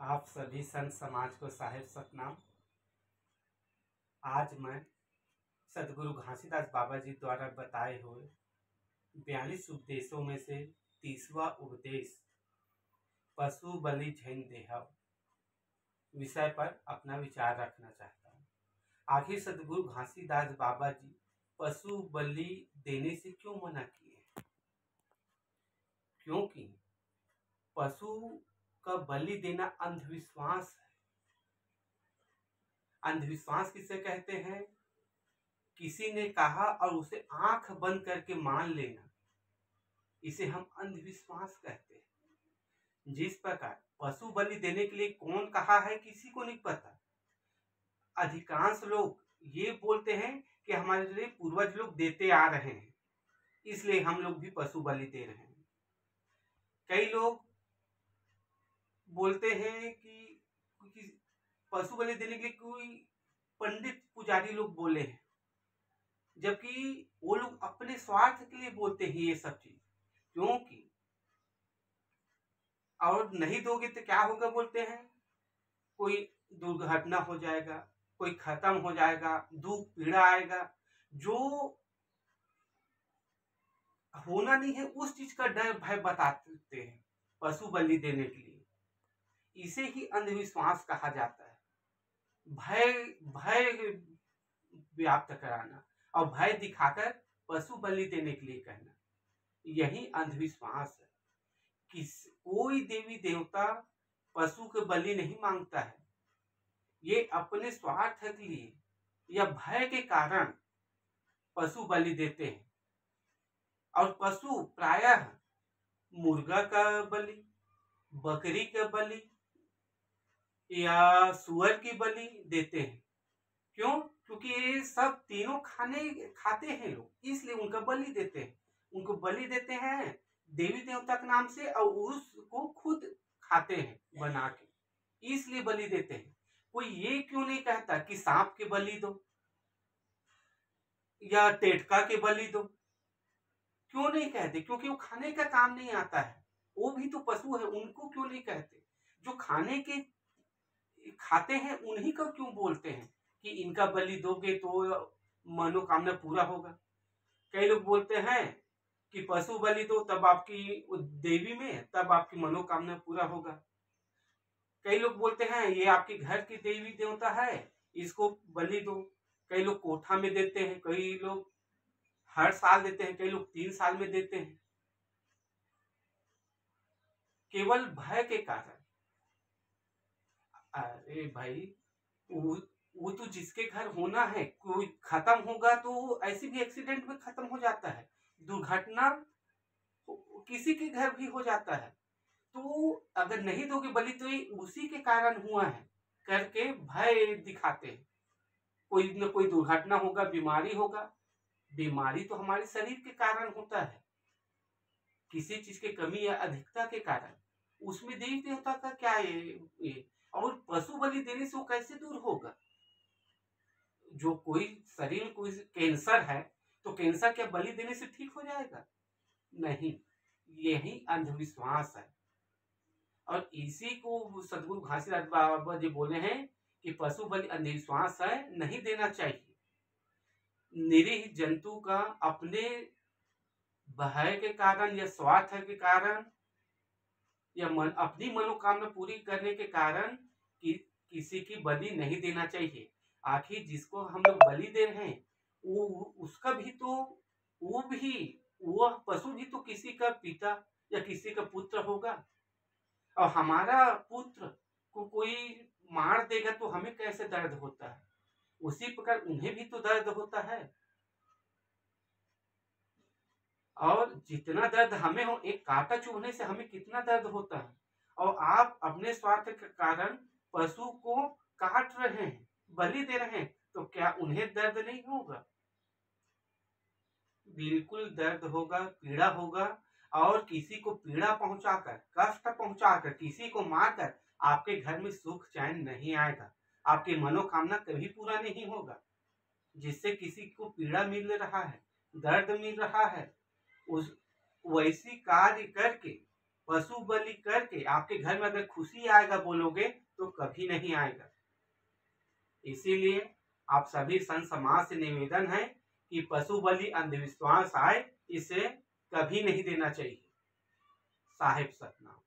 आप सभी संत समाज को साहिब सतनाम। आज मैं सदगुरु घासीदास बाबा जी द्वारा बताए हुए 42 उपदेशों में से 30वां उपदेश पशु बलि झैन देहव विषय पर अपना विचार रखना चाहता हूँ। आखिर सदगुरु घासीदास बाबा जी पशु बलि देने से क्यों मना किए? क्योंकि पशु का बलि देना अंधविश्वास है। अंधविश्वास किसे कहते हैं? किसी ने कहा और उसे आंख बंद करके मान लेना, इसे हम अंधविश्वास कहते हैं। जिस प्रकार पशु बलि देने के लिए कौन कहा है किसी को नहीं पता। अधिकांश लोग ये बोलते हैं कि हमारे लिए पूर्वज लोग देते आ रहे हैं, इसलिए हम लोग भी पशु बलि दे रहे हैं। कई लोग बोलते हैं कि पशु बलि देने के लिए कोई पंडित पुजारी लोग बोले हैं, जबकि वो लोग अपने स्वार्थ के लिए बोलते हैं ये सब चीज। क्योंकि और नहीं दोगे तो क्या होगा बोलते हैं, कोई दुर्घटना हो जाएगा, कोई खत्म हो जाएगा, दुख पीड़ा आएगा। जो होना नहीं है उस चीज का डर भय बताते हैं पशु बलि देने के लिए। इसे ही अंधविश्वास कहा जाता है। भय भय व्याप्त कराना और भय दिखाकर पशु बलि देने के लिए कहना, यही अंधविश्वास है। कोई देवी देवता पशु के बलि नहीं मांगता है। ये अपने स्वार्थ के लिए या भय के कारण पशु बलि देते हैं। और पशु प्रायः मुर्गा का बलि, बकरी का बलि या सुअर की बलि देते हैं। क्यों? क्योंकि ये सब तीनों खाते हैं लोग, इसलिए उनका बलि देते हैं। उनको बलि देते हैं देवी देवता के नाम से और उसको खुद खाते हैं बना के, इसलिए बलि देते हैं। कोई ये क्यों नहीं कहता कि सांप के बलि दो या टेटका के बलि दो? क्यों नहीं कहते? क्योंकि वो खाने का काम नहीं आता है। वो भी तो पशु है, उनको क्यों नहीं कहते? जो खाते हैं उन्हीं का क्यों बोलते हैं कि इनका बलि दोगे तो मनोकामना पूरा होगा? कई लोग बोलते हैं कि पशु बलि दो तब आपकी देवी में तब आपकी मनोकामना पूरा होगा। कई लोग बोलते हैं ये आपके घर की देवी देवता है, इसको बलि दो। कई लोग कोठा में देते हैं, कई लोग हर साल देते हैं, कई लोग 3 साल में देते हैं, केवल भय के कारण। अरे भाई, वो तो जिसके घर होना है, कोई खत्म होगा तो ऐसे भी एक्सीडेंट में खत्म हो जाता है, दुर्घटना किसी के घर भी हो जाता है। तो अगर नहीं दोगे बलि तो ये उसी के कारण हुआ है करके भय दिखाते हैं। कोई न कोई दुर्घटना होगा, बीमारी होगा। बीमारी तो हमारे शरीर के कारण होता है, किसी चीज की कमी या अधिकता के कारण। उसमें देवी देवता का क्या ये? और पशु बलि देने से वो कैसे दूर होगा? जो कोई शरीर में कोई कैंसर है तो कैंसर क्या बलि देने से ठीक हो जाएगा? नहीं, यही अंधविश्वास है। और इसी को सदगुरु घासीदास बाबा जी बोले हैं कि पशु बलि अंधविश्वास है, नहीं देना चाहिए। निरीह जंतु का अपने भय के कारण या स्वार्थ के कारण या अपनी मनोकामना पूरी करने के कारण किसी की बलि नहीं देना चाहिए। आखिर जिसको हम लोग बलि दे रहे हैं वो उसका भी तो वो पशु भी तो किसी का पिता या किसी का पुत्र होगा। और हमारा पुत्र को कोई मार देगा तो हमें कैसे दर्द होता है, उसी प्रकार उन्हें भी तो दर्द होता है। और जितना दर्द हमें हो, एक कांटा चुभने से हमें कितना दर्द होता है, और आप अपने स्वार्थ के कारण पशु को काट रहे हैं, बलि दे रहे हैं, तो क्या उन्हें दर्द नहीं होगा? बिल्कुल दर्द होगा, पीड़ा होगा। और किसी को पीड़ा पहुंचाकर, कष्ट पहुंचाकर, किसी को मारकर आपके घर में सुख चैन नहीं आएगा, आपकी मनोकामना कभी पूरा नहीं होगा। जिससे किसी को पीड़ा मिल रहा है, दर्द मिल रहा है, उस वैसी कार्य करके पशु बलि करके आपके घर में अगर खुशी आएगा बोलोगे तो कभी नहीं आएगा। इसीलिए आप सभी संत समाज से निवेदन है कि पशु बलि अंधविश्वास आए इसे कभी नहीं देना चाहिए। साहेब सतनाम।